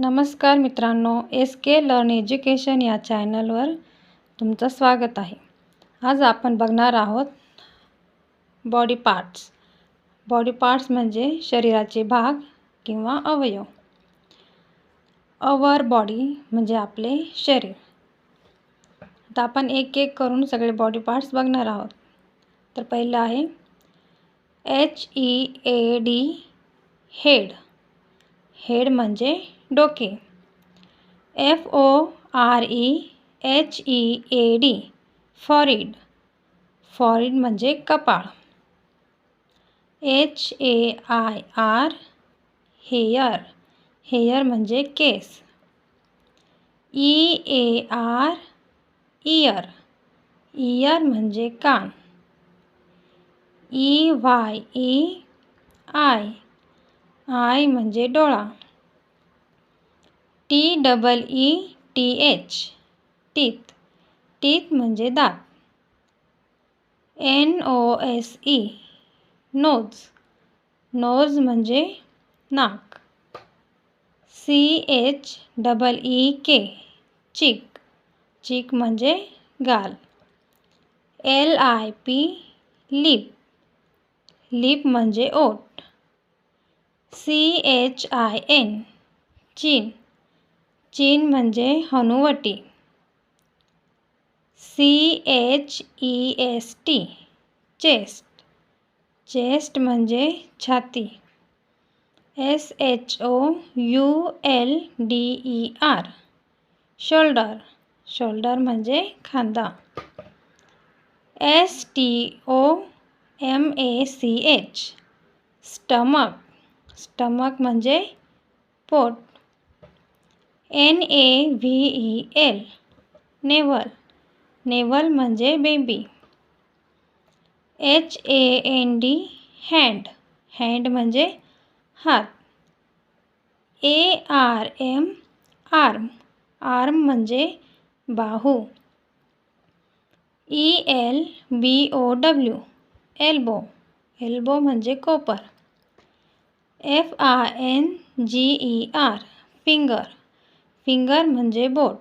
नमस्कार मित्रांनो, SK learn education या चॅनलवर तुमचं स्वागत आहे. आज आपण बघणार आहोत बॉडी पार्ट्स. बॉडी पार्ट्स म्हणजे शरीराचे भाग किंवा अवयव. अवर बॉडी म्हणजे आपले शरीर. आता आपण एक एक करून सगळे बॉडी पार्ट्स बघणार आहोत. तर पहिलं आहे HEAD हेड. हेड म्हणजे डोके. FOREHEAD forehead. फॉरहेड म्हणजे कपाळ. HAIR hair. हेयर म्हणजे केस. EAR year. इयर म्हणजे कान. EYE आय म्हणजे डोळा. TEETH teeth. टीथ म्हणजे दात. NOSE knows. नोज म्हणजे नाक. CHEEK चीक. चीक म्हणजे गाल. LIP lip. लिप म्हणजे ओठ. CHIN चीन. चीन म्हणजे हनुवटी. CHEST chest. चेस्ट म्हणजे छाती. SHOULDER shoulder. शोल्डर म्हणजे खांदा. STOMACH stomach. स्टमक म्हणजे पोट. NAVEL naval. नेवल म्हणजे बेबी. HAND hand. हँड म्हणजे हात. ARM arm. आर्म म्हणजे बाहू. ELBOW elbow. एल्बो म्हणजे कोपर. FINGER finger. फिंगर म्हणजे बोट.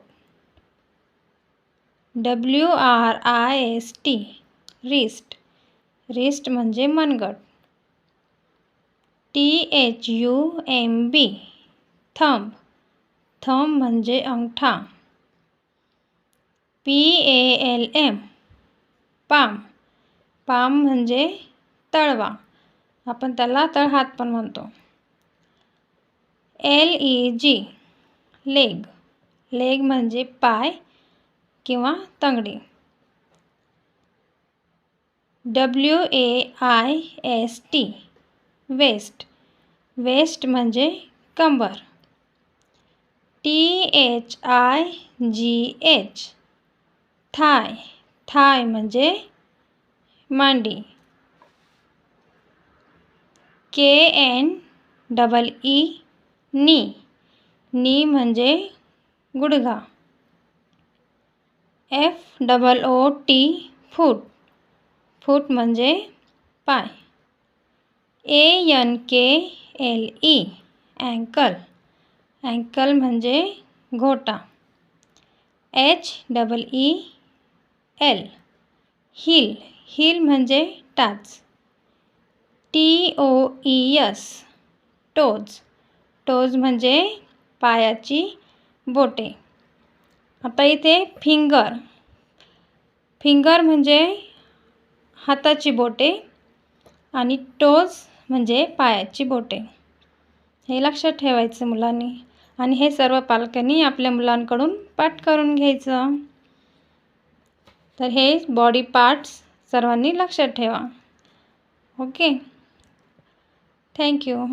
WRIST wrist. रिस्ट म्हणजे मनगट. THUMB thumb. थंब म्हणजे अंगठा. PALM palm. पाम म्हणजे तळवा. आपण त्याला तळहात पण म्हणतो. LEG leg. लेग म्हणजे पाय किंवा तंगडी. WAIST waste. वेस्ट म्हणजे कंबर. THIGH थाय. थाय म्हणजे मांडी. KNEE नी. नी म्हणजे गुडघा. FOOT फूट. फूट म्हणजे पाय. ANKLE uncle. अँकल म्हणजे घोटा. HEEL heal. हील म्हणजे टाच. TOES toes. टोज म्हणजे पायाची बोटे. आता इथे फिंगर. फिंगर म्हणजे हाताची बोटे आणि टोज म्हणजे पायाची बोटे. हे लक्षात ठेवायचं मुलांनी. आणि हे सर्व पालकांनी आपल्या मुलांकडून पाठ करून घ्यायचं. तर हे बॉडी पार्ट्स सर्वांनी लक्षात ठेवा. ओके. थँक्यू.